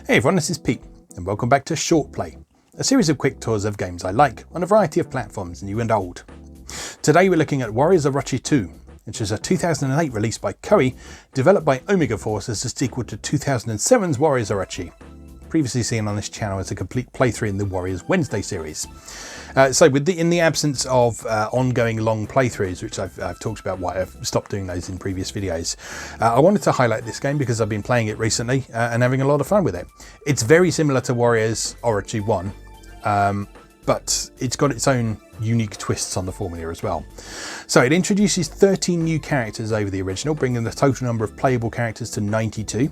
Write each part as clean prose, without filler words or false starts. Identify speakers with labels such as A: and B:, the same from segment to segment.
A: Hey everyone, this is Pete, and welcome back to Short Play, a series of quick tours of games I like on a variety of platforms, new and old. Today we're looking at Warriors Orochi 2, which is a 2008 release by Koei, developed by Omega Force as a sequel to 2007's Warriors Orochi, previously seen on this channel as a complete playthrough in the Warriors Wednesday series. In the absence of ongoing long playthroughs, which I've talked about why I've stopped doing those in previous videos, I wanted to highlight this game because I've been playing it recently and having a lot of fun with it. It's very similar to Warriors Orochi 1, but it's got its own unique twists on the formula as well. So it introduces 13 new characters over the original, bringing the total number of playable characters to 92.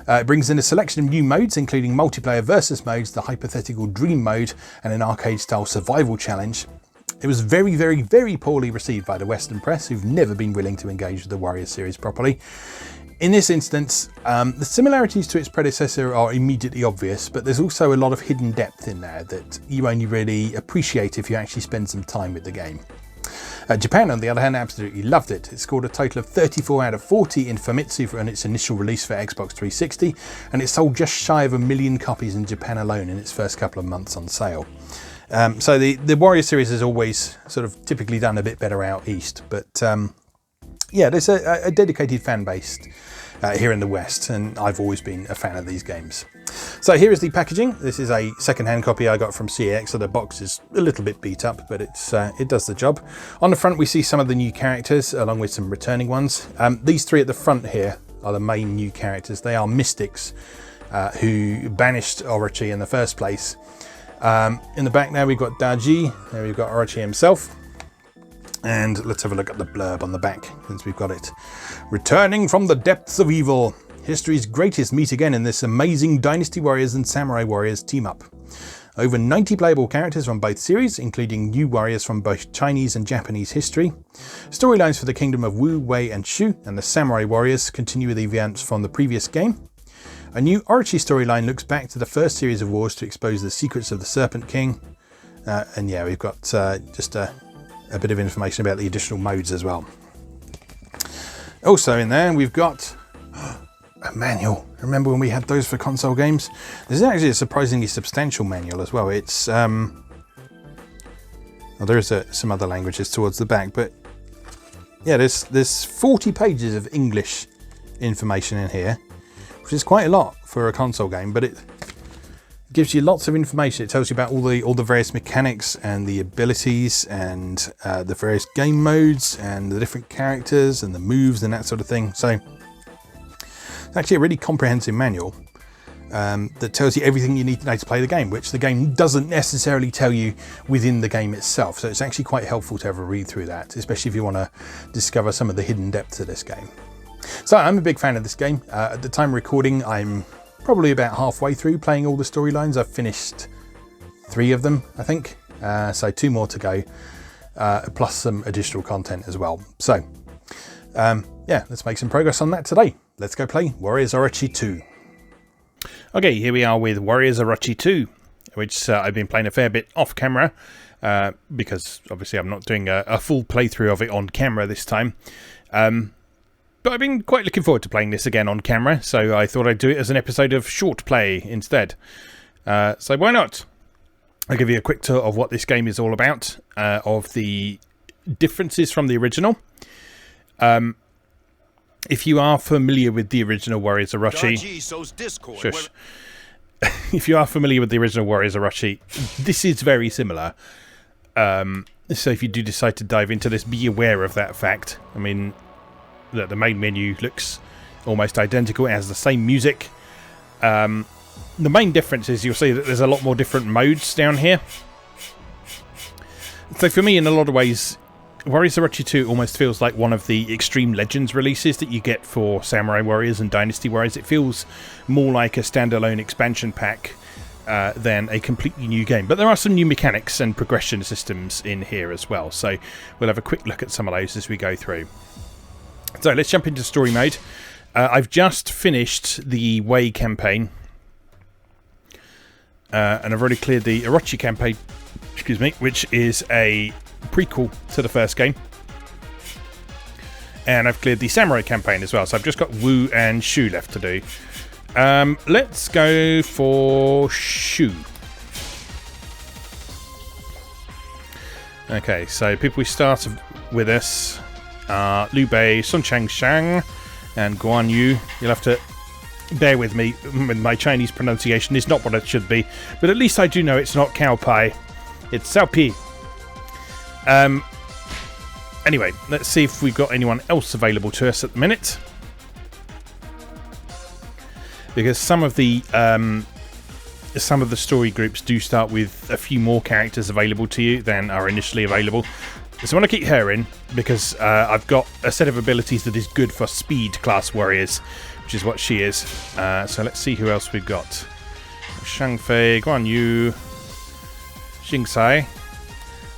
A: It brings in a selection of new modes, including multiplayer versus modes, the hypothetical dream mode, and an arcade-style survival challenge. It was very, very, very poorly received by the Western press, who've never been willing to engage with the Warriors series properly. In this instance, the similarities to its predecessor are immediately obvious, but there's also a lot of hidden depth in there that you only really appreciate if you actually spend some time with the game. Japan, on the other hand, absolutely loved it. It scored a total of 34 out of 40 in Famitsu on its initial release for Xbox 360, and it sold just shy of 1 million copies in Japan alone in its first couple of months on sale. So the Warrior series has always sort of typically done a bit better out east, but yeah, there's a dedicated fan base here in the West, and I've always been a fan of these games. So here is the packaging. This is a second-hand copy I got from CX, so the box is a little bit beat up, but it does the job. On the front we see some of the new characters along with some returning ones. These three at the front here are the main new characters. They are mystics who banished Orochi in the first place. In the back now we've got Daji, there we've got Orochi himself. And let's have a look at the blurb on the back, since we've got it. Returning from the depths of evil, history's greatest meet again in this amazing Dynasty Warriors and Samurai Warriors team up. Over 90 playable characters from both series, including new warriors from both Chinese and Japanese history. Storylines for the kingdom of Wu, Wei and Shu and the Samurai Warriors continue with events from the previous game. A new Orochi storyline looks back to the first series of wars to expose the secrets of the Serpent King. And yeah, we've got just a bit of information about the additional modes as well. Also in there we've got a manual. Remember when we had those for console games? There's actually a surprisingly substantial manual as well. It's well, there is some other languages towards the back, but yeah, there's 40 pages of English information in here, which is quite a lot for a console game, but it gives you lots of information. It tells you about all the various mechanics and the abilities and the various game modes and the different characters and the moves and that sort of thing. So it's actually a really comprehensive manual that tells you everything you need to know to play the game, which the game doesn't necessarily tell you within the game itself. So it's actually quite helpful to have a read through that, especially if you want to discover some of the hidden depths of this game. So I'm a big fan of this game. At the time of recording, I'm probably about halfway through playing all the storylines. I've finished 3 of them, I think. So 2 more to go, plus some additional content as well. So yeah, let's make some progress on that today. Let's go play Warriors Orochi 2. Okay, here we are with Warriors Orochi 2, which I've been playing a fair bit off camera, because obviously I'm not doing a full playthrough of it on camera this time. But I've been quite looking forward to playing this again on camera, so I thought I'd do it as an episode of Short Play instead. So why not? I'll give you a quick tour of what this game is all about, of the differences from the original. If you are familiar with the original Warriors Orochi... Shush. If you are familiar with the original Warriors Orochi, this is very similar. So if you do decide to dive into this, be aware of that fact. I mean, the main menu looks almost identical. It has the same music. The main difference is you'll see that there's a lot more different modes down here. So for me, in a lot of ways, Warriors Orochi 2 almost feels like one of the Extreme Legends releases that you get for Samurai Warriors and Dynasty Warriors. It feels more like a standalone expansion pack than a completely new game. But there are some new mechanics and progression systems in here as well. So we'll have a quick look at some of those as we go through. So let's jump into story mode. I've just finished the Wei campaign. And I've already cleared the Orochi campaign, excuse me, which is a prequel to the first game. And I've cleared the Samurai campaign as well. So I've just got Wu and Shu left to do. Let's go for Shu. Okay, so people we start with us are Liu Bei, Sun Changshang, and Guan Yu. You'll have to bear with me. My Chinese pronunciation is not what it should be, but at least I do know it's not cow pie. It's Cao Pi. Anyway, let's see if we've got anyone else available to us at the minute. Because some of the story groups do start with a few more characters available to you than are initially available. So I want to keep her in because I've got a set of abilities that is good for speed class warriors, which is what she is. So let's see who else we've got. Shang Fei, Guan Yu, Xing Sai.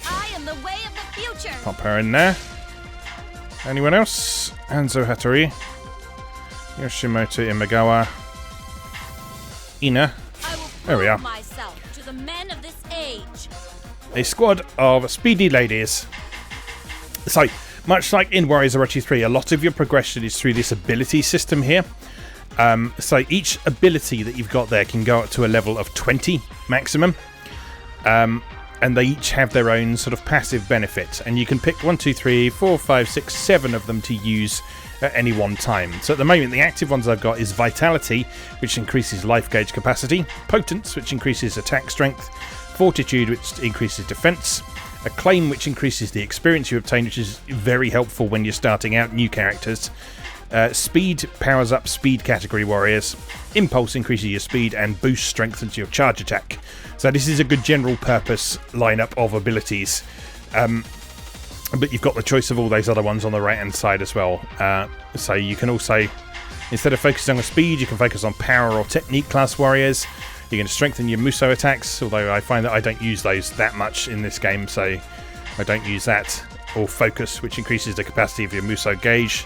B: I am the way of the future.
A: Pop her in there. Anyone else? Hanzo Hattori, Yoshimoto Imagawa, Ina. There we are.
B: Myself to the men of this age.
A: A squad of speedy ladies. So, much like in Warriors Orochi 3, a lot of your progression is through this ability system here. So each ability that you've got there can go up to a level of 20 maximum. And they each have their own sort of passive benefit. And you can pick 1, 2, 3, 4, 5, 6, 7 of them to use at any one time. So at the moment, the active ones I've got is Vitality, which increases life gauge capacity, Potence, which increases attack strength, Fortitude, which increases defense, Acclaim, which increases the experience you obtain, which is very helpful when you're starting out new characters. Speed powers up speed category warriors, Impulse increases your speed, and Boost strengthens your charge attack. So this is a good general purpose lineup of abilities. But you've got the choice of all those other ones on the right hand side as well. So you can also, instead of focusing on speed, you can focus on power or technique class warriors. You can strengthen your Muso attacks, although I find that I don't use those that much in this game, so I don't use that. Or focus, which increases the capacity of your Muso gauge.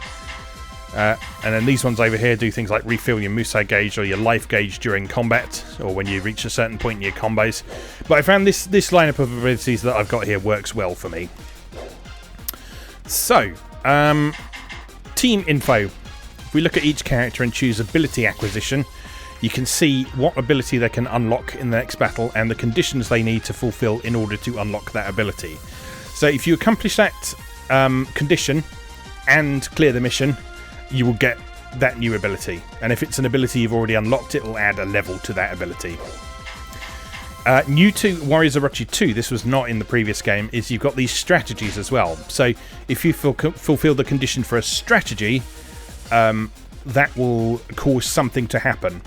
A: And then these ones over here do things like refill your Muso gauge or your life gauge during combat, or when you reach a certain point in your combos. But I found this lineup of abilities that I've got here works well for me. So, team info. If we look at each character and choose ability acquisition, you can see what ability they can unlock in the next battle and the conditions they need to fulfill in order to unlock that ability. So if you accomplish that condition and clear the mission, you will get that new ability. And if it's an ability you've already unlocked, it will add a level to that ability. New to Warriors Orochi 2, this was not in the previous game, is you've got these strategies as well. So if you fulfill the condition for a strategy, that will cause something to happen.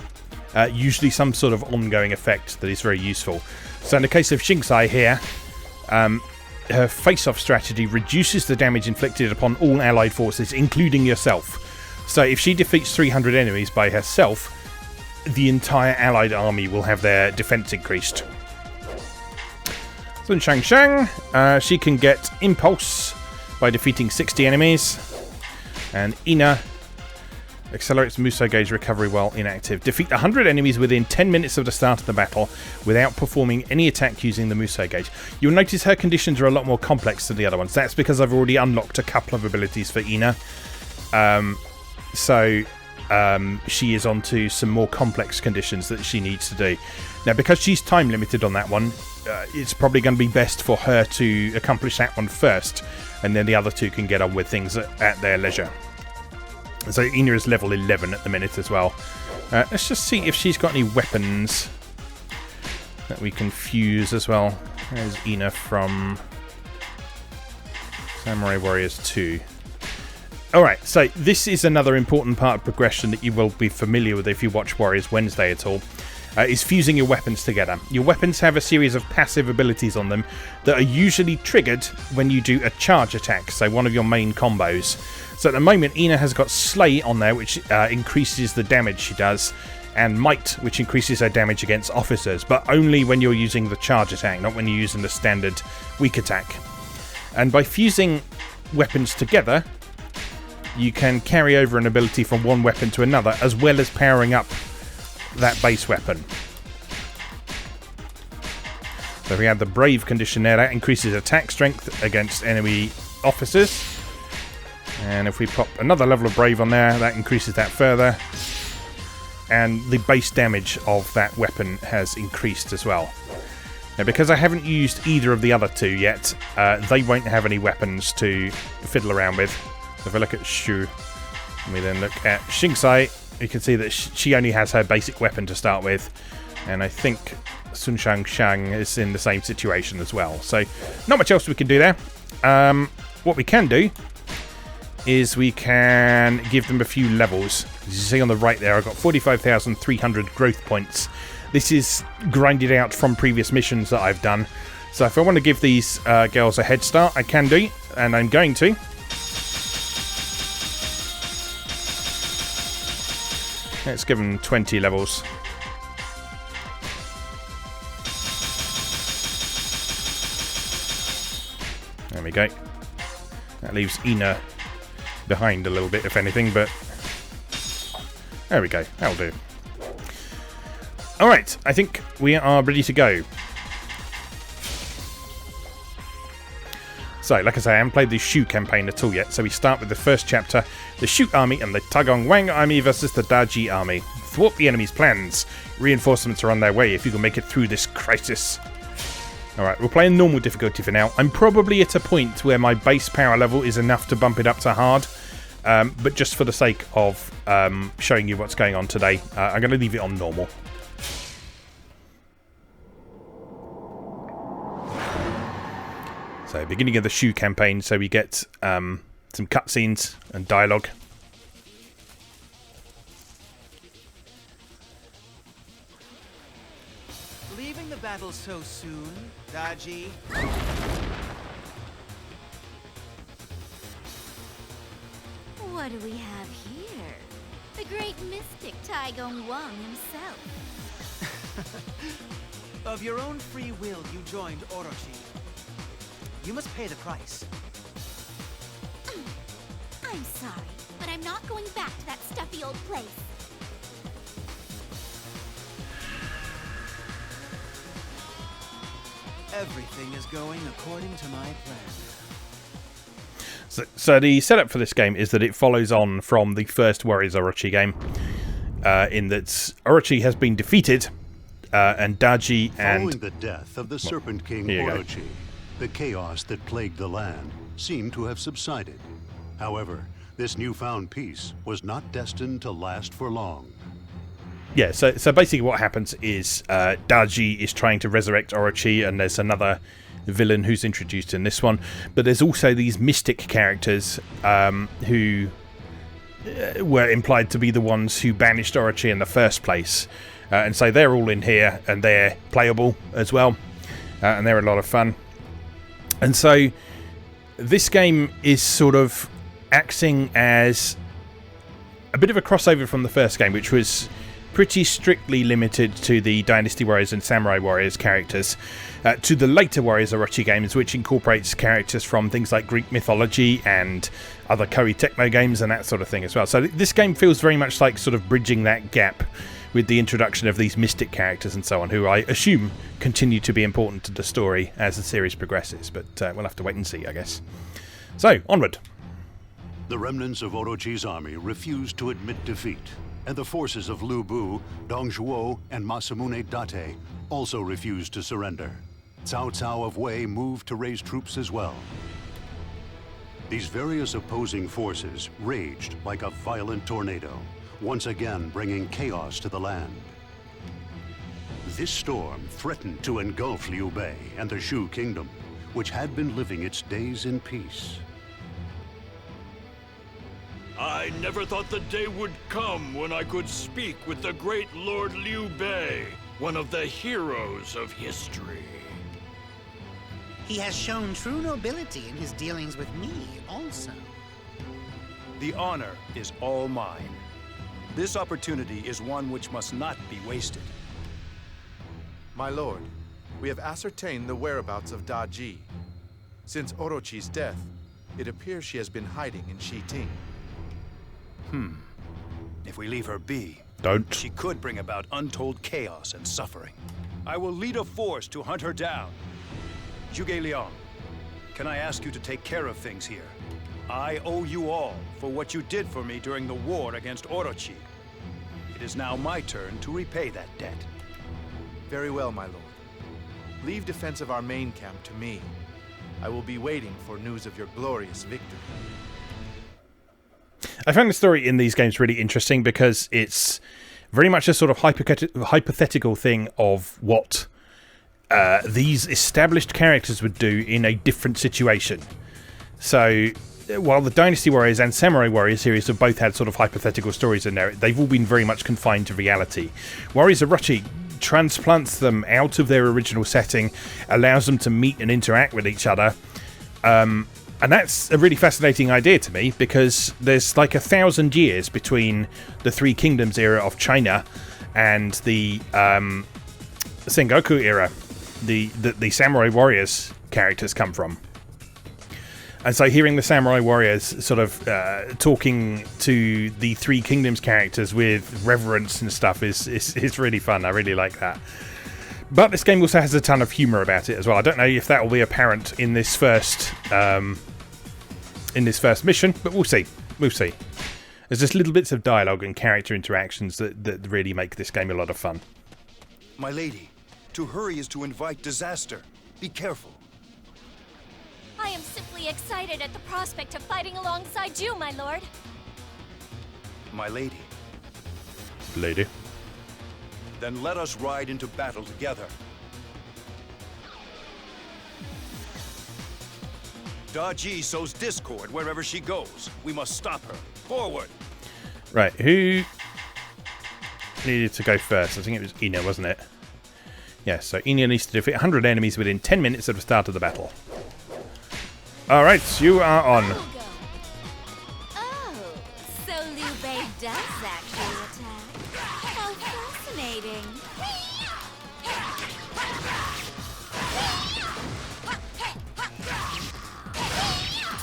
A: Usually some sort of ongoing effect that is very useful. So in the case of Shingsai here, her face-off strategy reduces the damage inflicted upon all allied forces, including yourself. So if she defeats 300 enemies by herself, the entire allied army will have their defense increased. Sun Changshang, she can get Impulse by defeating 60 enemies. And Ina accelerates Muso gauge recovery while inactive. Defeat 100 enemies within 10 minutes of the start of the battle without performing any attack using the Muso gauge. You'll notice her conditions are a lot more complex than the other ones. That's because I've already unlocked a couple of abilities for Ina. She is onto some more complex conditions that she needs to do. Now, because she's time limited on that one, it's probably going to be best for her to accomplish that one first, and then the other two can get on with things at their leisure. So Ina is level 11 at the minute as well. Let's just see if she's got any weapons that we can fuse as well. There's Ina from Samurai Warriors 2. Alright, so this is another important part of progression that you will be familiar with if you watch Warriors Wednesday at all, is fusing your weapons together. Your weapons have a series of passive abilities on them that are usually triggered when you do a charge attack, so one of your main combos. So at the moment, Ina has got Slay on there, which increases the damage she does, and Might, which increases her damage against officers, but only when you're using the charge attack, not when you're using the standard weak attack. And by fusing weapons together, you can carry over an ability from one weapon to another, as well as powering up that base weapon. So if we add the Brave condition there, that increases attack strength against enemy officers. And if we pop another level of Brave on there, that increases that further. and the base damage of that weapon has increased as well. Now, because I haven't used either of the other two yet, they won't have any weapons to fiddle around with. So if I look at Shu, and we then look at Shingsai, you can see that she only has her basic weapon to start with, and I think Sun Shang is in the same situation as well. So not much else we can do there. What we can do is we can give them a few levels. As you see on the right there, I've got 45,300 growth points. This is grinded out from previous missions that I've done. So if I want to give these girls a head start, I can do, and I'm going to. Let's give them 20 levels. There we go. That leaves Ina behind a little bit, if anything, but there we go. That'll do. Alright, I think we are ready to go. So, like I say, I haven't played the Shu campaign at all yet, so we start with the first chapter, the Shu army and the Tagong Wang army versus the Daji army. Thwart the enemy's plans. Reinforcements are on their way if you can make it through this crisis. Alright, we'll play in normal difficulty for now. I'm probably at a point where my base power level is enough to bump it up to hard, but just for the sake of showing you what's going on today, I'm going to leave it on normal. So, beginning of the Shu campaign, so we get some cutscenes and dialogue.
C: Leaving the battle so soon, Daji?
B: What do we have here? The great mystic Taigong Wang himself.
C: Of your own free will, you joined Orochi. You must pay the price.
B: I'm sorry, but I'm not going back to that stuffy old place.
C: Everything is going according to my plan.
A: So the setup for this game is that it follows on from the first Warriors Orochi game, in that Orochi has been defeated, and Daji and...
D: Following the death of the Serpent King Orochi, the chaos that plagued the land seemed to have subsided. However, this newfound peace was not destined to last for long.
A: Yeah, so basically what happens is Daji is trying to resurrect Orochi, and there's another villain who's introduced in this one. But there's also these mystic characters who were implied to be the ones who banished Orochi in the first place. And so they're all in here, and they're playable as well. And they're a lot of fun. And so this game is sort of acting as a bit of a crossover from the first game, which was pretty strictly limited to the Dynasty Warriors and Samurai Warriors characters, to the later Warriors Orochi games, which incorporates characters from things like Greek mythology and other Koei Tecmo games and that sort of thing as well. So this game feels very much like sort of bridging that gap with the introduction of these mystic characters and so on, who I assume continue to be important to the story as the series progresses, but we'll have to wait and see, I guess. So, onward.
D: The remnants of Orochi's army refused to admit defeat, and the forces of Lu Bu, Dong Zhuo, and Masamune Date also refused to surrender. Cao Cao of Wei moved to raise troops as well. These various opposing forces raged like a violent tornado, once again bringing chaos to the land. This storm threatened to engulf Liu Bei and the Shu kingdom, which had been living its days in peace.
E: I never thought the day would come when I could speak with the great Lord Liu Bei, one of the heroes of history.
F: He has shown true nobility in his dealings with me, also.
G: The honor is all mine. This opportunity is one which must not be wasted.
H: My lord, we have ascertained the whereabouts of Daji. Since Orochi's death, it appears she has been hiding in Shiting.
G: If we leave her be,
A: Don't.
G: she could bring about untold chaos and suffering. I will lead a force to hunt her down. Zhuge Liang, can I ask you to take care of things here? I owe you all for what you did for me during the war against Orochi. It is now my turn to repay that debt.
H: Very well, my lord. Leave defense of our main camp to me. I will be waiting for news of your glorious victory.
A: I found the story in these games really interesting because it's very much a sort of hypothetical thing of what these established characters would do in a different situation. So while the Dynasty Warriors and Samurai Warriors series have both had sort of hypothetical stories in there, they've all been very much confined to reality. Warriors Orochi transplants them out of their original setting, allows them to meet and interact with each other. And that's a really fascinating idea to me, because there's like 1,000 years between the Three Kingdoms era of China and the Sengoku era, the Samurai Warriors characters come from. And so hearing the Samurai Warriors sort of talking to the Three Kingdoms characters with reverence and stuff is really fun. I really like that. But this game also has a ton of humour about it as well. I don't know if that will be apparent in this first mission, but we'll see. We'll see. There's just little bits of dialogue and character interactions that really make this game a lot of fun.
G: My lady, to hurry is to invite disaster. Be careful.
I: I am simply excited at the prospect of fighting alongside you, my lord.
G: My lady.
A: Lady.
G: Then let us ride into battle together. Da Ji sows discord wherever she goes. We must stop her. Forward!
A: Right, who needed to go first? I think it was Ina, wasn't it? Yeah, so Ina needs to defeat 100 enemies within 10 minutes of the start of the battle. Alright, you are on.
B: Oh, so Liu Bei does actually attack. How fascinating.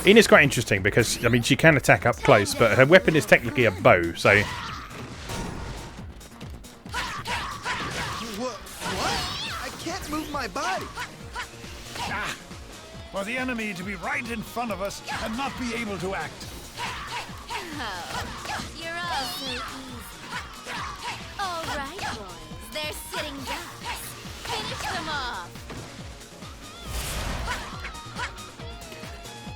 A: Ina's quite interesting because, I mean, she can attack up close, but her weapon is technically a bow, so...
C: What? I can't move my body.
J: For the enemy to be right in front of us and not be able to act.
B: Oh, you're all so easy. All right, boys. They're sitting ducks. Finish them off.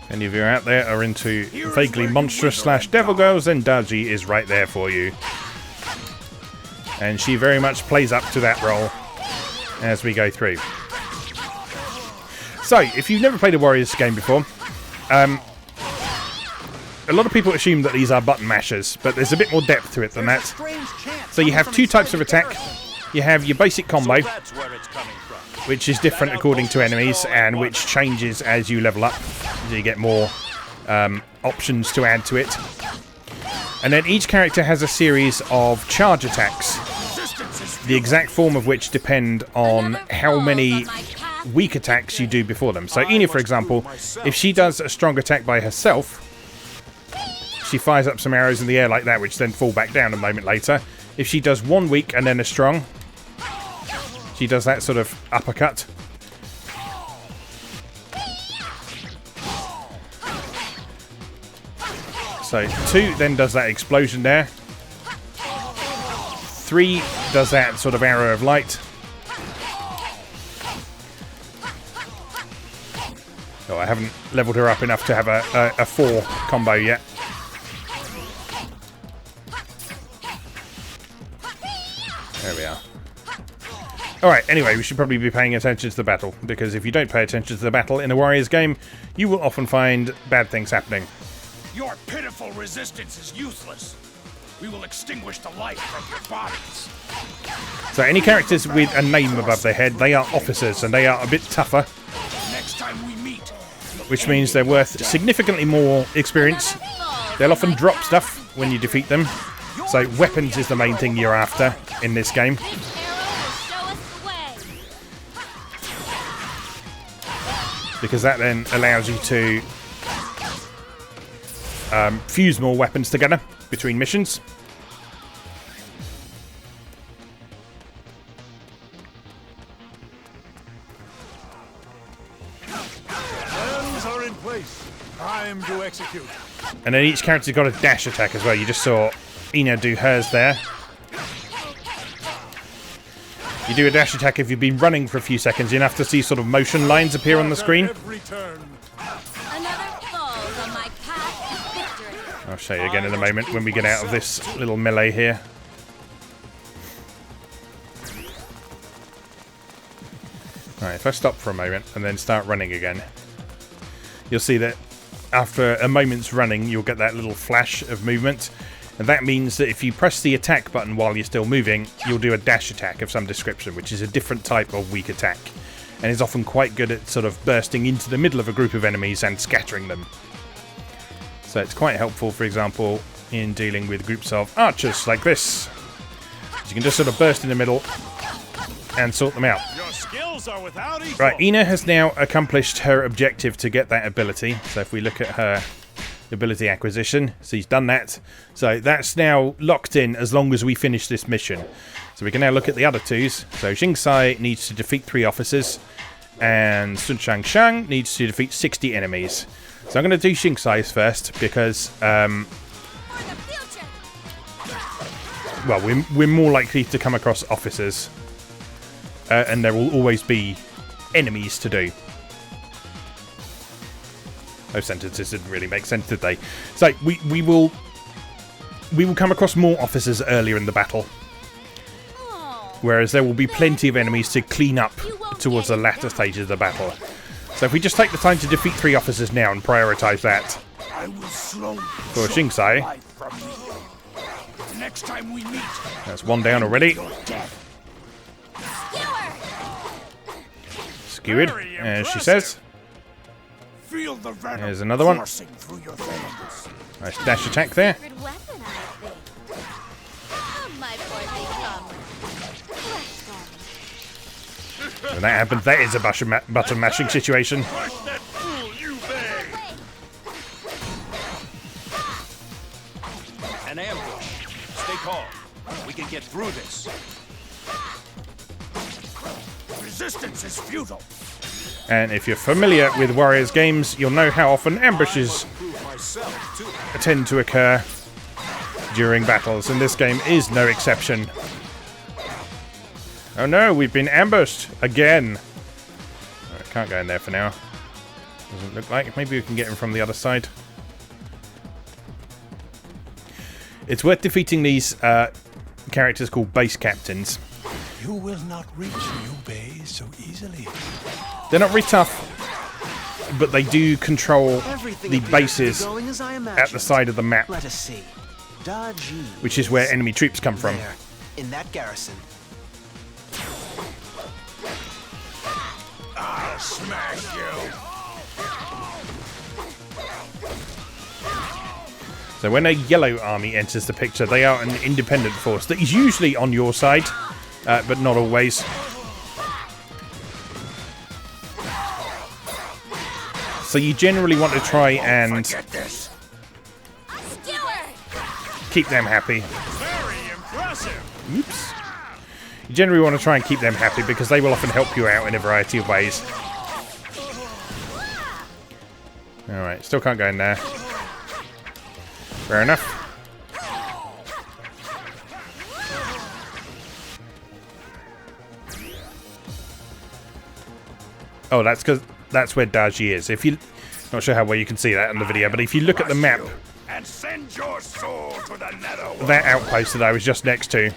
A: Any of you out there are into vaguely monstrous / devil girls, then Da Ji is right there for you. And she very much plays up to that role as we go through. So, if you've never played a Warriors game before, a lot of people assume that these are button mashers, but there's a bit more depth to it than that. So you have two types of attack. You have your basic combo, which is different according to enemies, and which changes as you level up. So you get more options to add to it. And then each character has a series of charge attacks, the exact form of which depend on how many weak attacks you do before them. So Ina, for example, if she does a strong attack by herself, she fires up some arrows in the air like that, which then fall back down a moment later. If she does one weak and then a strong, she does that sort of uppercut. So 2 then does that explosion there. 3 does that sort of arrow of light. Oh, I haven't leveled her up enough to have a 4 combo yet. There we are. Alright, anyway, we should probably be paying attention to the battle, because if you don't pay attention to the battle in a Warriors game, you will often find bad things happening.
J: Your pitiful resistance is useless. We will extinguish the light from your bodies.
A: So any characters with a name above their head, they are officers, and they are a bit tougher.
J: Next time we meet,
A: which means they're worth significantly more experience. They'll often drop stuff when you defeat them. So weapons is the main thing you're after in this game. Because that then allows you to fuse more weapons together between missions.
J: Guns are in place. Time to execute.
A: And then each character's got a dash attack as well. You just saw Ina do hers there. You do a dash attack if you've been running for a few seconds. You'll have to see sort of motion lines appear on the screen.
B: Another falls on my path to victory.
A: I'll show you again in a moment when we get out of this little melee here. Alright, if I stop for a moment and then start running again, you'll see that after a moment's running, you'll get that little flash of movement. And that means that if you press the attack button while you're still moving, you'll do a dash attack of some description, which is a different type of weak attack. And is often quite good at sort of bursting into the middle of a group of enemies and scattering them. So it's quite helpful, for example, in dealing with groups of archers like this. So you can just sort of burst in the middle and sort them out.
J: Your skills are without equal.
A: Right, Ina has now accomplished her objective to get that ability. So if we look at her ability acquisition, she's done that. So that's now locked in as long as we finish this mission. So we can now look at the other twos. So Jingsai needs to defeat 3 officers, and Sun Shang needs to defeat 60 enemies. So I'm going to do Jingsai's first because, well, we're more likely to come across officers. And there will always be enemies to do. Those sentences didn't really make sense, did they? So we will come across more officers earlier in the battle, whereas there will be plenty of enemies to clean up towards the latter stages of the battle. So if we just take the time to defeat 3 officers now and prioritise that for Jingsai.
J: Next time we meet,
A: That's 1 down already. Skewered, as she says.
J: feel the venom.
A: There's another one.
J: Coursing through your veins.
A: Nice dash attack there.
B: Weapon, I think. Oh, my worthy comrade.
A: When that happens, that is a button mashing situation.
E: Crush that fool, Liu Bei!
G: An ambush. Stay calm. We can get through this.
J: Resistance is futile.
A: And if you're familiar with Warriors games, you'll know how often ambushes tend to occur during battles, and this game is no exception. Oh no, we've been ambushed again. Alright, can't go in there for now. Doesn't look like. Maybe we can get him from the other side. It's worth defeating these characters called base captains.
J: You will not reach Liu Bei so easily.
A: They're not very tough, but they do control the bases at the side of the map,
C: Let us see. Daji,
A: which is where enemy troops come from.
C: there, in that garrison.
J: I'll smash you.
A: So when a yellow army enters the picture, they are an independent force that is usually on your side, but not always. So you generally want to try and keep them happy.
J: Very impressive.
A: Oops. You generally want to try and keep them happy because they will often help you out in a variety of ways. Alright, still can't go in there. Fair enough. Oh, that's because that's where Daji is. If you, not sure how well you can see that in the video, but if you look at the map,
J: And send your soul to the netherworld.
A: that outpost that I was just next to,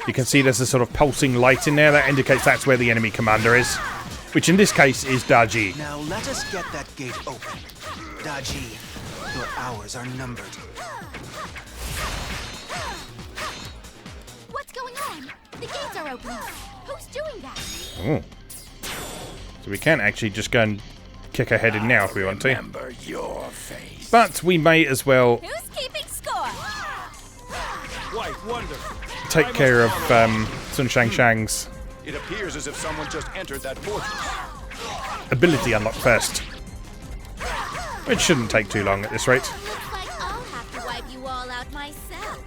A: you can see there's a sort of pulsing light in there that indicates that's where the enemy commander is, which in this case is Daji.
C: Now let us get that gate open. Daji, your hours are numbered.
B: What's going on? The gates are opening. Who's doing that?
A: Oh. So we can actually just go and kick her head in now if we want to.
J: Remember your face.
A: But we may as well
I: Who's keeping score?
G: Quite wonderful.
A: take care of Sun Shang's
G: It appears as if someone just entered that fortress.
A: ability unlock first. Which shouldn't take too long at this rate.
B: Looks like I'll have to wipe you all out myself.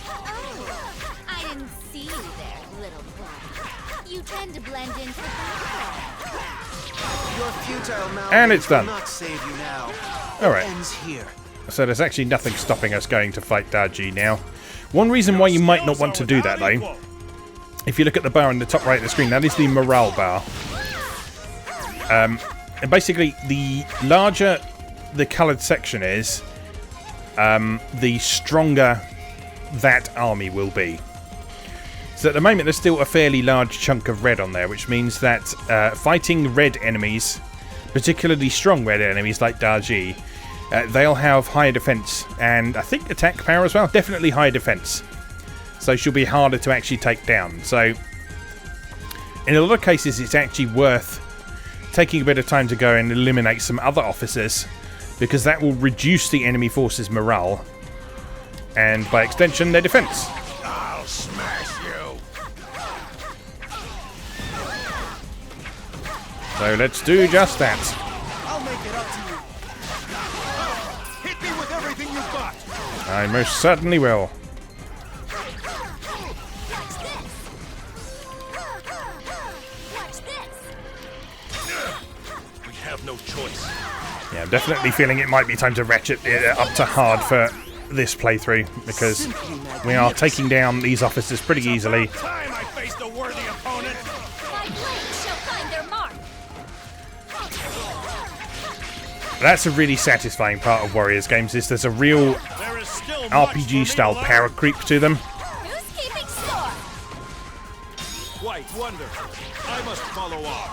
B: Oh, I didn't see you there, little buddy. You tend to blend into the background.
C: Your futile mouth
A: And it's done.
C: will not save you now.
A: Alright.
C: It ends here.
A: So there's actually nothing stopping us going to fight Daji now. One reason why you might not want to do that though if you look at the bar in the top right of the screen, that is the morale bar. And basically, the larger the coloured section is, the stronger that army will be. So at the moment, there's still a fairly large chunk of red on there, which means that fighting red enemies, particularly strong red enemies like Daji, they'll have higher defense and I think attack power as well. Definitely higher defense. So she'll be harder to actually take down. So in a lot of cases, it's actually worth taking a bit of time to go and eliminate some other officers, because that will reduce the enemy force's morale and by extension their defense.
J: I'll smash you.
A: So let's do just that.
J: I'll make it up to you. Hit me with everything you've got.
A: I most certainly will.
J: We have no choice.
A: Yeah, I'm definitely feeling it might be time to ratchet it up to hard for this playthrough, because we are taking down these officers pretty easily.
J: Time I faced a worthy opponent.
I: My blade shall find their mark.
A: That's a really satisfying part of Warriors games, is there's a real
J: There is still
A: RPG style power creep to them.
I: Who's keeping score?
J: Quite wonderful. I must follow on.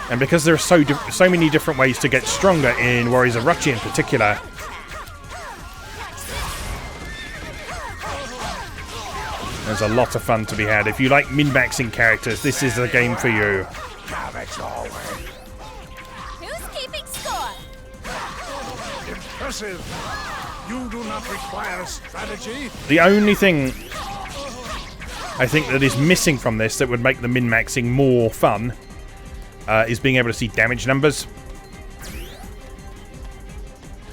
A: And because there are so many different ways to get stronger in Warriors Orochi in particular, there's a lot of fun to be had. If you like min-maxing characters, this is the game for you.
I: Who's keeping score?
J: Impressive. You do not require strategy.
A: The only thing I think that is missing from this that would make the min-maxing more fun is being able to see damage numbers.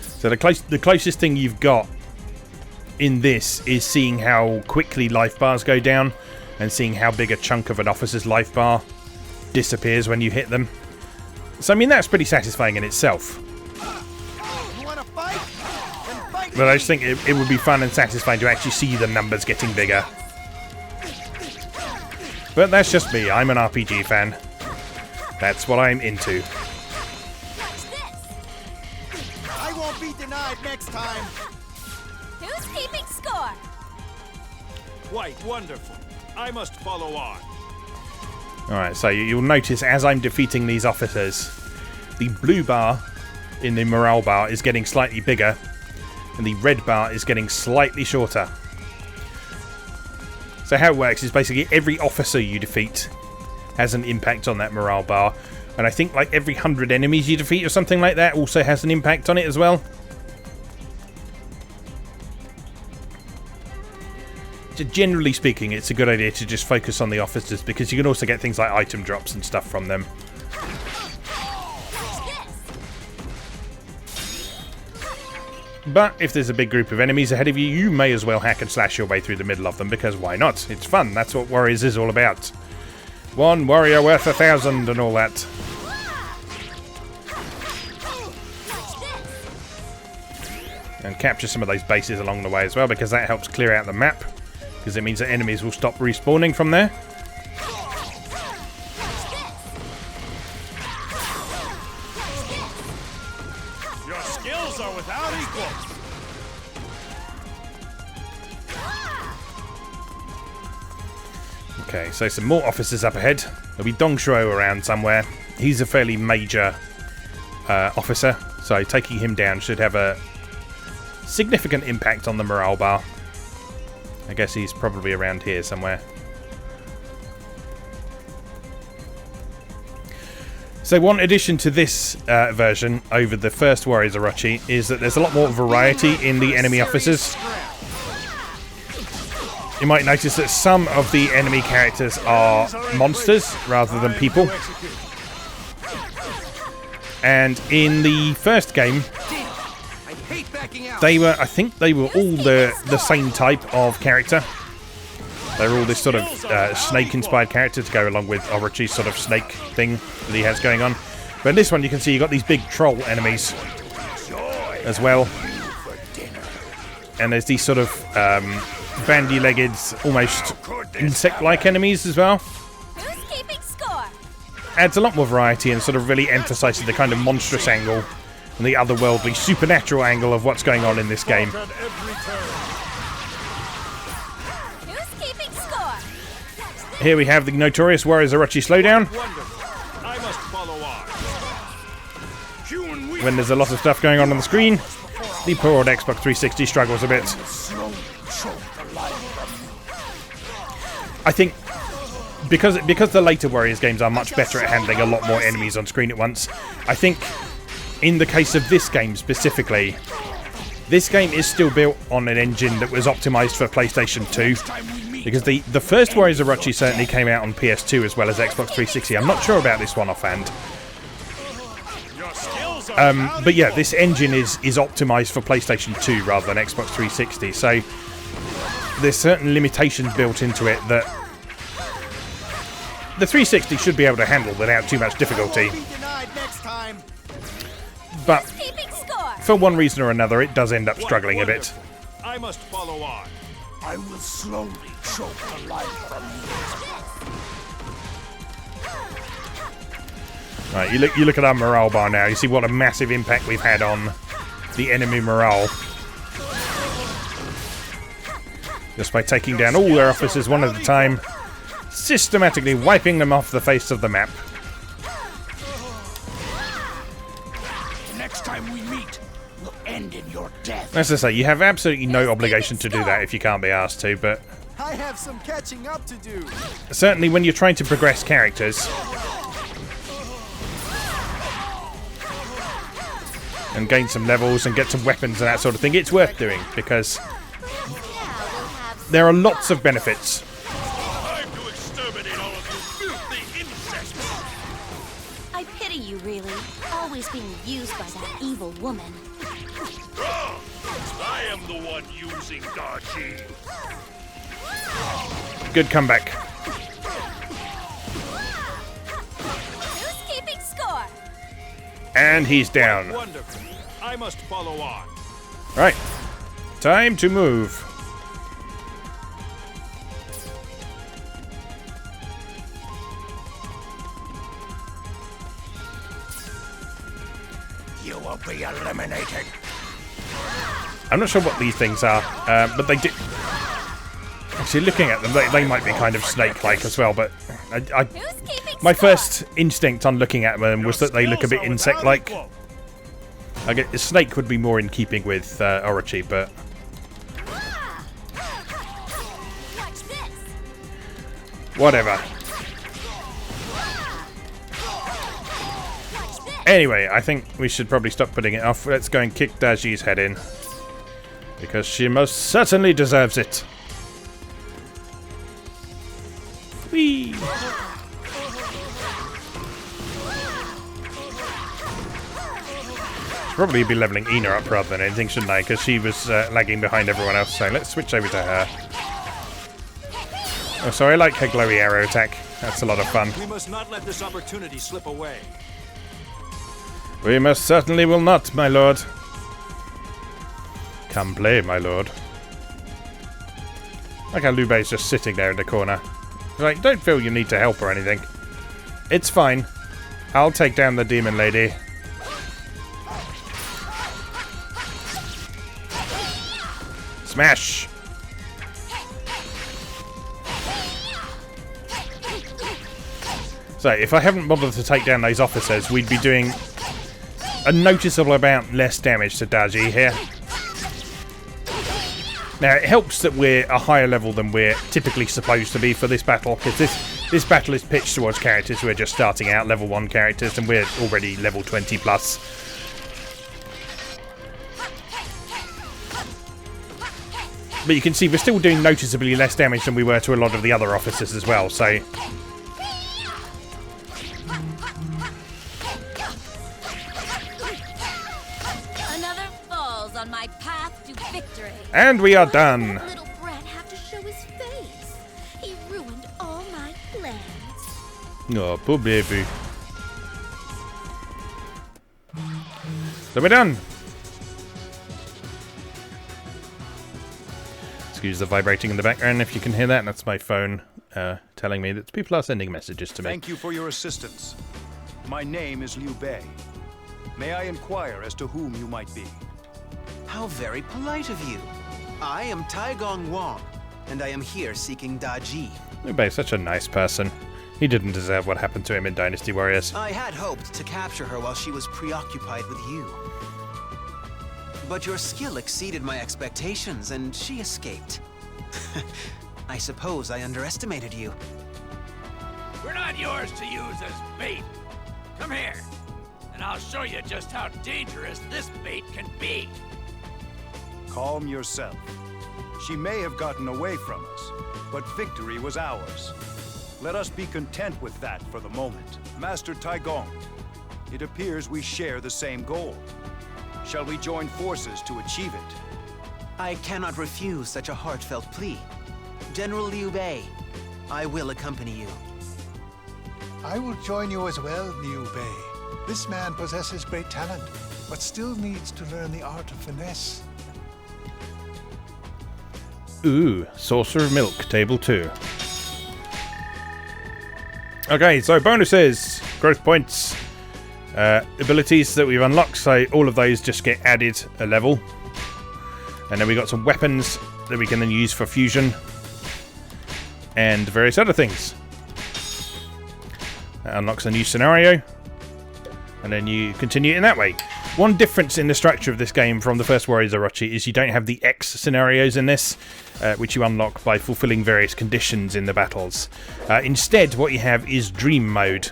A: So the closest thing you've got in this is seeing how quickly life bars go down and seeing how big a chunk of an officer's life bar disappears when you hit them. So I mean, that's pretty satisfying in itself.
J: You want to fight? Then fight.
A: But I just think it would be fun and satisfying to actually see the numbers getting bigger. But that's just me. I'm an RPG fan. That's what I'm into.
J: I won't be denied next time.
I: Who's keeping score?
J: Quite wonderful. I must follow on.
A: Alright, so you'll notice as I'm defeating these officers, the blue bar in the morale bar is getting slightly bigger, and the red bar is getting slightly shorter. So how it works is basically every officer you defeat has an impact on that morale bar, and I think like every 100 enemies you defeat or something like that also has an impact on it as well. So generally speaking, it's a good idea to just focus on the officers, because you can also get things like item drops and stuff from them. But if there's a big group of enemies ahead of you, you may as well hack and slash your way through the middle of them, because why not? It's fun. That's what Warriors is all about. One warrior worth 1,000 and all that. And capture some of those bases along the way as well, because that helps clear out the map, because it means that enemies will stop respawning from there.
J: Your skills are without equal.
A: Okay, so some more officers up ahead. There'll be Dongshuo around somewhere. He's a fairly major officer, so taking him down should have a significant impact on the morale bar. I guess he's probably around here somewhere. So one addition to this version over the first Warriors Orochi is that there's a lot more variety in the enemy officers. You might notice that some of the enemy characters are monsters rather than people. And in the first game, I think they were all the same type of character. They were all this sort of snake-inspired character to go along with Orochi's sort of snake thing that he has going on. But in this one, you can see you've got these big troll enemies as well. And there's these sort of bandy-legged, almost insect-like enemies as well.
I: Who's keeping score?
A: Adds a lot more variety and sort of really emphasises the kind of monstrous angle and the otherworldly, supernatural angle of what's going on in this game.
I: Who's keeping score?
A: Here we have the notorious Warriors Orochi Slowdown.
J: I must follow on.
A: When there's a lot of stuff going on the screen, the poor old Xbox 360 struggles a bit. I think because the later Warriors games are much better at handling a lot more enemies on screen at once, I think in the case of this game specifically, this game is still built on an engine that was optimized for PlayStation 2. Because the first Warriors Orochi certainly came out on PS2 as well as Xbox 360. I'm not sure about this one offhand. But yeah, this engine is optimized for PlayStation 2 rather than Xbox 360. So there's certain limitations built into it that the 360 should be able to handle without too much difficulty. But for one reason or another, it does end up struggling a bit.
J: I must follow on. I will slowly choke the life from you.
A: Right, you look at our morale bar now. You see what a massive impact we've had on the enemy morale. Just by taking down all their officers one at a time, systematically wiping them off the face of the map.
J: The next time we meet will end in your death.
A: As I say, you have absolutely no obligation to do that if you can't be asked to, but
K: I have some catching up to do.
A: Certainly when you're trying to progress characters and gain some levels and get some weapons and that sort of thing, it's worth doing because there are lots of benefits.
J: Time to exterminate all of you filthy insects.
I: I pity you, really. Always being used by that evil woman.
J: I am the one using Daji.
A: Good comeback.
I: Who's keeping score?
A: And he's down.
J: Wonderful. I must follow on.
A: Right. Time to move.
J: You will be eliminated.
A: I'm not sure what these things are, but they do... Actually, looking at them, they might be kind of snake-like as well, but my first instinct on looking at them was that they look a bit insect-like. I guess a snake would be more in keeping with Orochi, but... Whatever. Anyway, I think we should probably stop putting it off. Let's go and kick Daji's head in. Because she most certainly deserves it. Whee! Probably be leveling Ina up rather than anything, shouldn't I? Because she was lagging behind everyone else. So let's switch over to her. Oh, so I like her glowy arrow attack. That's a lot of fun.
J: We must not let this opportunity slip away.
A: We most certainly will not, my lord. Come play, my lord. Like how Liu Bei's just sitting there in the corner. Like, don't feel you need to help or anything. It's fine. I'll take down the demon lady. Smash! So, if I haven't bothered to take down those officers, we'd be doing a noticeable amount less damage to Daji here. Now, it helps that we're a higher level than we're typically supposed to be for this battle, because this battle is pitched towards characters who are just starting out, level 1 characters, and we're already level 20 plus. But you can see we're still doing noticeably less damage than we were to a lot of the other officers as well, so...
B: Another falls on my path to victory.
A: And we are
B: Why
A: done.
B: did that little brat have to show his face? He ruined all my plans.
A: Oh, poor baby. So we're done. Excuse the vibrating in the background if you can hear that. That's my phone telling me that people are sending messages to me.
G: Thank you for your assistance. My name is Liu Bei. May I inquire as to whom you might be?
C: How very polite of you. I am Taigong Wang, and I am here seeking Da Ji.
A: Liu Bei is such a nice person. He didn't deserve what happened to him in Dynasty Warriors.
C: I had hoped to capture her while she was preoccupied with you. But your skill exceeded my expectations, and she escaped. I suppose I underestimated you.
J: We're not yours to use as bait. Come here, and I'll show you just how dangerous this bait can be.
G: Calm yourself. She may have gotten away from us, but victory was ours. Let us be content with that for the moment. Master Taigong, it appears we share the same goal. Shall we join forces to achieve it?
C: I cannot refuse such a heartfelt plea. General Liu Bei, I will accompany you.
L: I will join you as well, Liu Bei. This man possesses great talent, but still needs to learn the art of finesse.
A: Ooh, Saucer of Milk, Table 2. Okay, so bonuses, growth points, abilities that we've unlocked, so all of those just get added a level. And then we got some weapons that we can then use for fusion and various other things. That unlocks a new scenario, and then you continue in that way. One difference in the structure of this game from the first Warriors Orochi is you don't have the X scenarios in this, which you unlock by fulfilling various conditions in the battles. Instead, what you have is Dream Mode,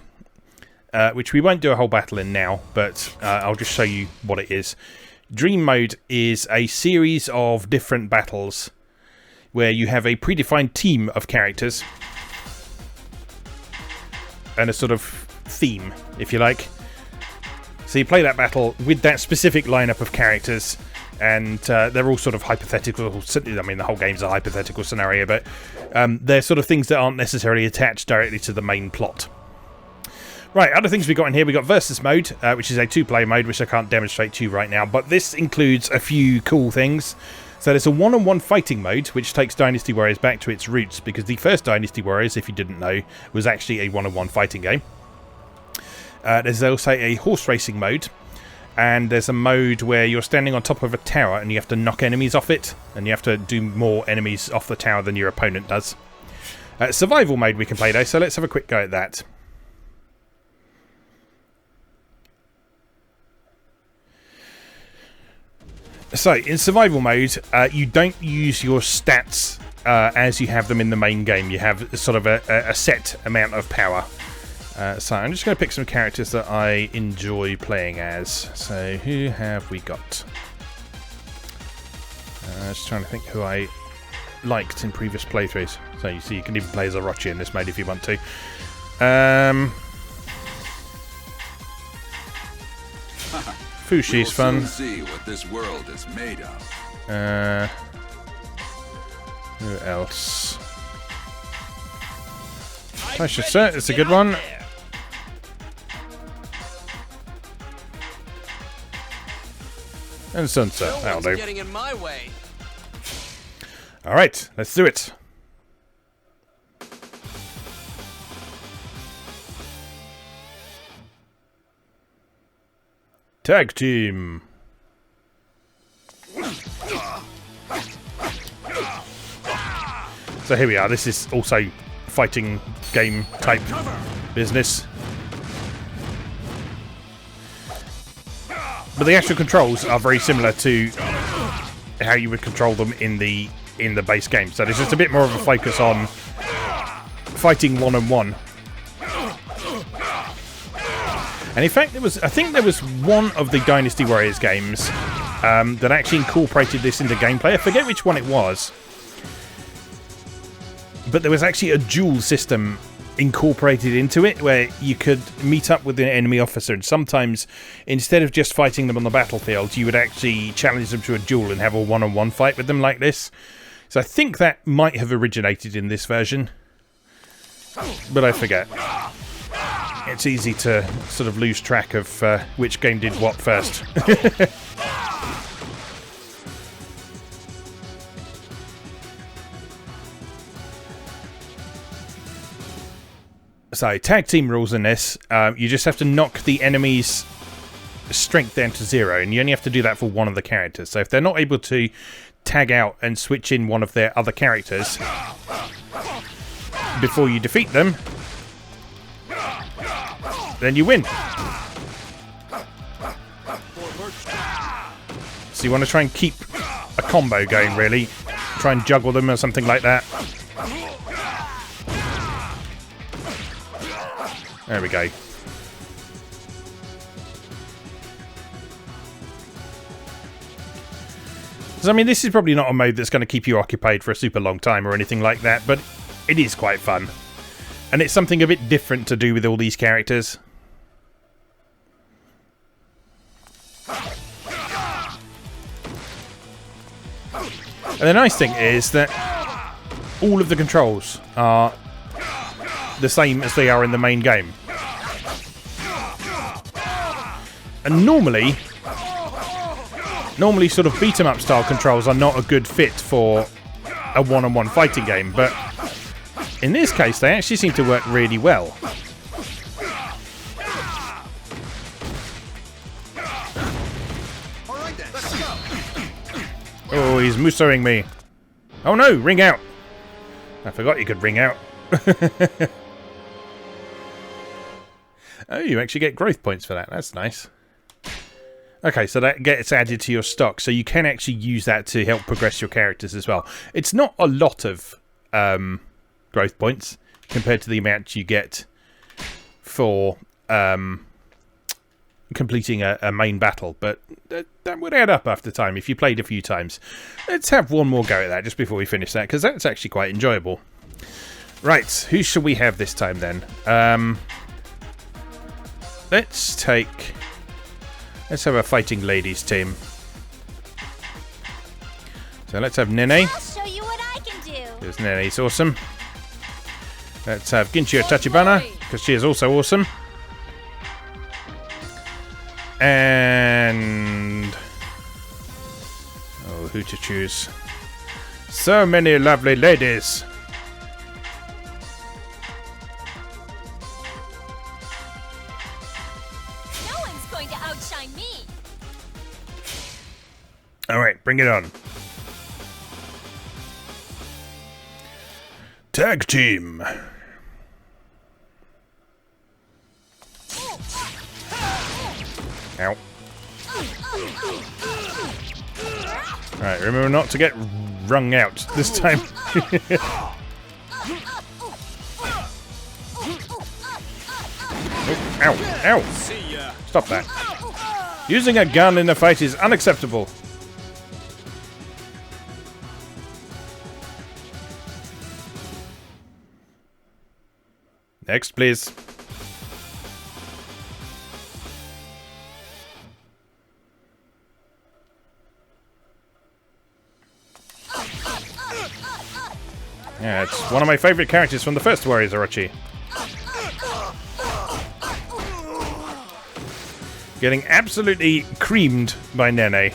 A: which we won't do a whole battle in now, but I'll just show you what it is. Dream Mode is a series of different battles where you have a predefined team of characters and a sort of theme, if you like. So you play that battle with that specific lineup of characters, and they're all sort of hypothetical. I mean, the whole game's a hypothetical scenario, but they're sort of things that aren't necessarily attached directly to the main plot. Right, other things we got in here, we got Versus Mode, which is a two-player mode, which I can't demonstrate to you right now, but this includes a few cool things. So there's a one-on-one fighting mode, which takes Dynasty Warriors back to its roots, because the first Dynasty Warriors, if you didn't know, was actually a one-on-one fighting game. There's also a horse racing mode, and there's a mode where you're standing on top of a tower and you have to knock enemies off it, and you have to do more enemies off the tower than your opponent does. Survival mode we can play though, so let's have a quick go at that. So, in survival mode, you don't use your stats as you have them in the main game. You have sort of a set amount of power. So, I'm just going to pick some characters that I enjoy playing as. So, who have we got? Just trying to think who I liked in previous playthroughs. So, you see, you can even play as Orochi in this mode if you want to. Fushi's fun.
M: We'll soon see what this world is made of.
A: Who else? Taisha, it's a good one. And Sunset, that'll do.
N: Getting in my way.
A: All right, let's do it. Tag team. So here we are. This is also fighting game type business. But the actual controls are very similar to how you would control them in the base game. So there's just a bit more of a focus on fighting one-on-one. And in fact, I think there was one of the Dynasty Warriors games that actually incorporated this into gameplay. I forget which one it was. But there was actually a duel system incorporated into it where you could meet up with an enemy officer, and sometimes instead of just fighting them on the battlefield, you would actually challenge them to a duel and have a one-on-one fight with them like this. So I think that might have originated in this version, but I forget. It's easy to sort of lose track of which game did what first. So, tag team rules in this. You just have to knock the enemy's strength down to 0, and you only have to do that for one of the characters. So if they're not able to tag out and switch in one of their other characters before you defeat them, then you win. So you want to try and keep a combo going, really. Try and juggle them or something like that. There we go. So, I mean, this is probably not a mode that's going to keep you occupied for a super long time or anything like that, but it is quite fun. And it's something a bit different to do with all these characters. And the nice thing is that all of the controls are the same as they are in the main game. And normally sort of beat-em-up style controls are not a good fit for a one-on-one fighting game, but in this case they actually seem to work really well. Oh, he's musoing me. Oh no, ring out. I forgot you could ring out. Oh, you actually get growth points for that. That's nice. Okay, so that gets added to your stock, so you can actually use that to help progress your characters as well. It's not a lot of growth points compared to the amount you get for completing a main battle, but that would add up after time if you played a few times. Let's have one more go at that just before we finish that, because that's actually quite enjoyable. Right, who should we have this time then? Let's have a fighting ladies team. So let's have Nene.
I: I'll show you what I can do.
A: Because Nene's awesome. Let's have Ginchio Tachibana, because she is also awesome. And oh, who to choose? So many lovely ladies.
I: No one's going to outshine me.
A: All right, bring it on. Tag team. Ow. Alright, remember not to get wrung out this time. Oh, ow, ow. Stop that. Using a gun in a fight is unacceptable. Next, please. Yeah, it's one of my favourite characters from the first Warriors Orochi. Getting absolutely creamed by Nene.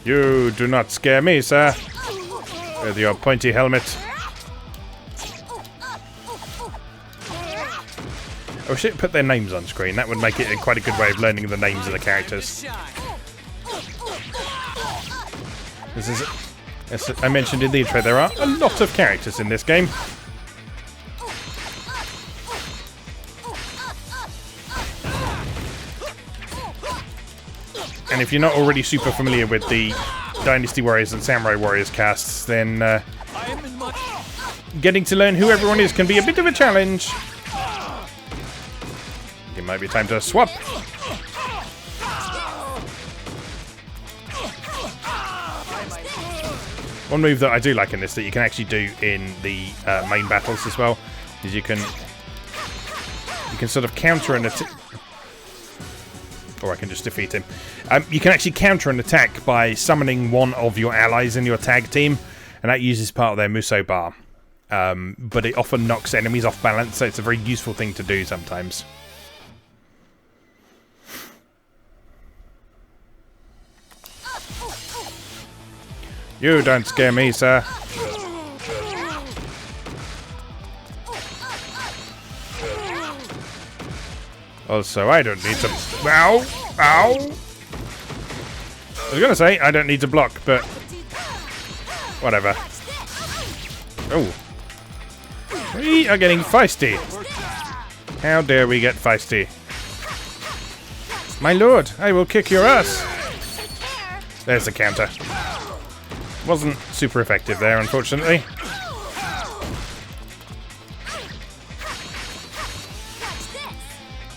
A: You do not scare me, sir. With your pointy helmet. Oh shit, put their names on screen. That would make it quite a good way of learning the names of the characters. This is, as I mentioned in the intro, there are a lot of characters in this game. And if you're not already super familiar with the Dynasty Warriors and Samurai Warriors casts, then getting to learn who everyone is can be a bit of a challenge. It might be time to swap. One move that I do like in this that you can actually do in the main battles as well is you can sort of counter an attack. Or I can just defeat him. You can actually counter an attack by summoning one of your allies in your tag team, and that uses part of their Muso bar. but it often knocks enemies off balance, so it's a very useful thing to do sometimes. You don't scare me, sir. Also, I don't need to... Ow! Ow! I was going to say, I don't need to block, but... Whatever. Oh. We are getting feisty. How dare we get feisty? My lord, I will kick your ass. There's the counter. Wasn't super effective there, unfortunately.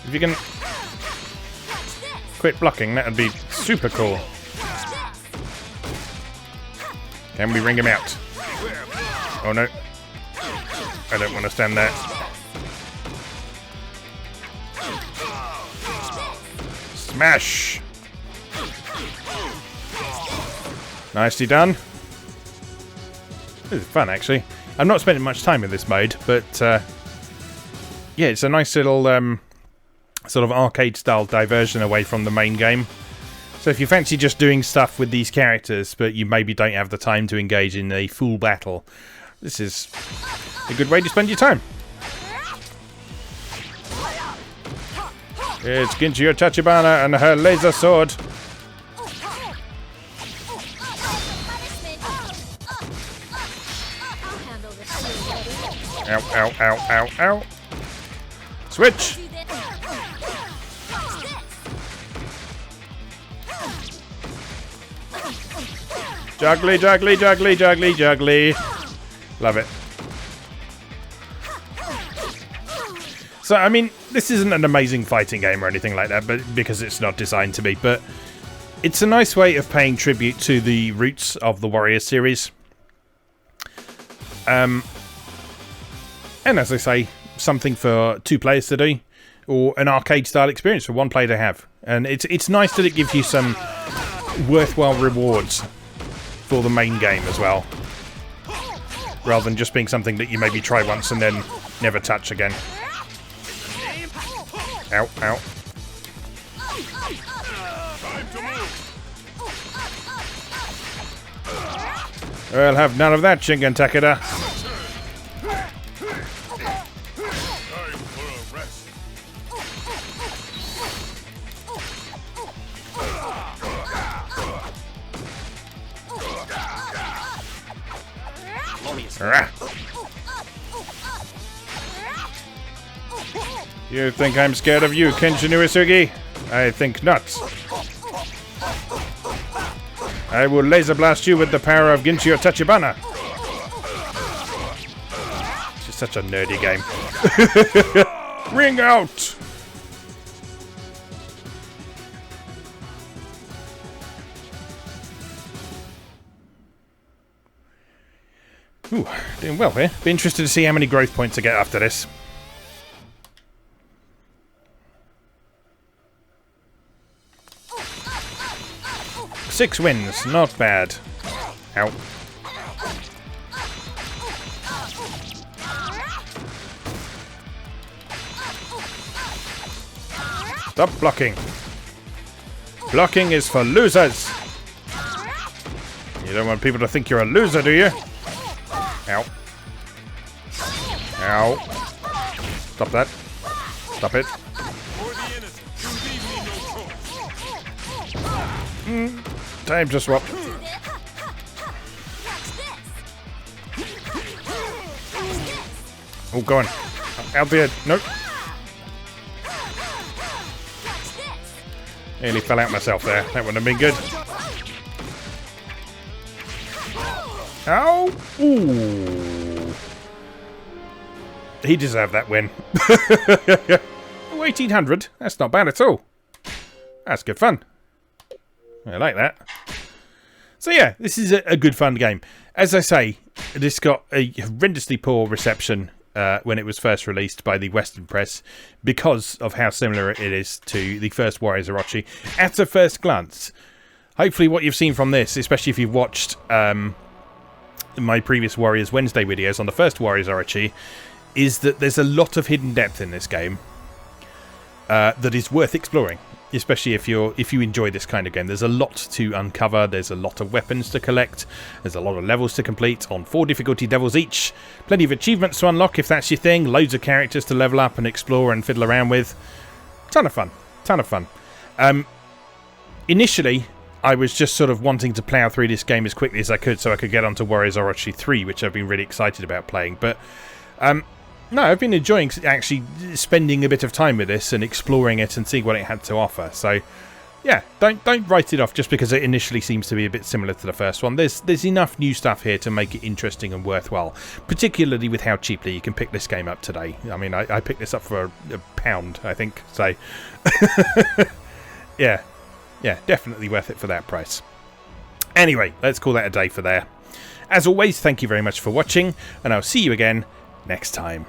A: If you can quit blocking, that would be super cool. Can we ring him out? Oh no. I don't want to stand there. Smash! Nicely done. This is fun, actually. I'm not spending much time in this mode, but yeah, it's a nice little sort of arcade-style diversion away from the main game. So if you fancy just doing stuff with these characters, but you maybe don't have the time to engage in a full battle, this is a good way to spend your time. It's Ginchio Tachibana and her laser sword. Ow, ow, ow, ow, ow. Switch! Juggly, juggly, juggly, juggly, juggly. Love it. So, I mean, this isn't an amazing fighting game or anything like that, but because it's not designed to be, but it's a nice way of paying tribute to the roots of the Warriors series. And as I say, something for two players to do, or an arcade-style experience for one player to have. And it's nice that it gives you some worthwhile rewards for the main game as well, rather than just being something that you maybe try once and then never touch again. Ow, ow. I'll have none of that, Shingen Takeda. You think I'm scared of you, Kenshin Uesugi? I think not. I will laser blast you with the power of Ginchio Tachibana. It's just such a nerdy game. Ring out! Ooh, doing well here. Be interested to see how many growth points I get after this. Six wins, not bad. Ow. Stop blocking. Blocking is for losers. You don't want people to think you're a loser, do you? Ow. Ow. Stop that. Stop it. Time to swap. Oh, go on. Out the edge. Nope. Nearly fell out myself there. That wouldn't have been good. Ow! Ooh. He deserved that win. Oh, 1800. That's not bad at all. That's good fun. I like that. So yeah, this is a good fun game. As I say, this got a horrendously poor reception when it was first released by the Western press because of how similar it is to the first Warriors Orochi at a first glance. Hopefully what you've seen from this, especially if you've watched my previous Warriors Wednesday videos on the first Warriors Orochi is that there's a lot of hidden depth in this game that is worth exploring, especially if you enjoy this kind of game. There's a lot to uncover, there's a lot of weapons to collect, there's a lot of levels to complete on 4 difficulty levels each, plenty of achievements to unlock if that's your thing, loads of characters to level up and explore and fiddle around with. Ton of fun. Initially, I was just sort of wanting to plough through this game as quickly as I could so I could get onto Warriors Orochi 3, which I've been really excited about playing. But no, I've been enjoying actually spending a bit of time with this and exploring it and seeing what it had to offer. So, yeah, don't write it off just because it initially seems to be a bit similar to the first one. There's enough new stuff here to make it interesting and worthwhile, particularly with how cheaply you can pick this game up today. I mean, I picked this up for £1, I think. So, yeah, definitely worth it for that price. Anyway, let's call that a day for there. As always, thank you very much for watching, and I'll see you again next time.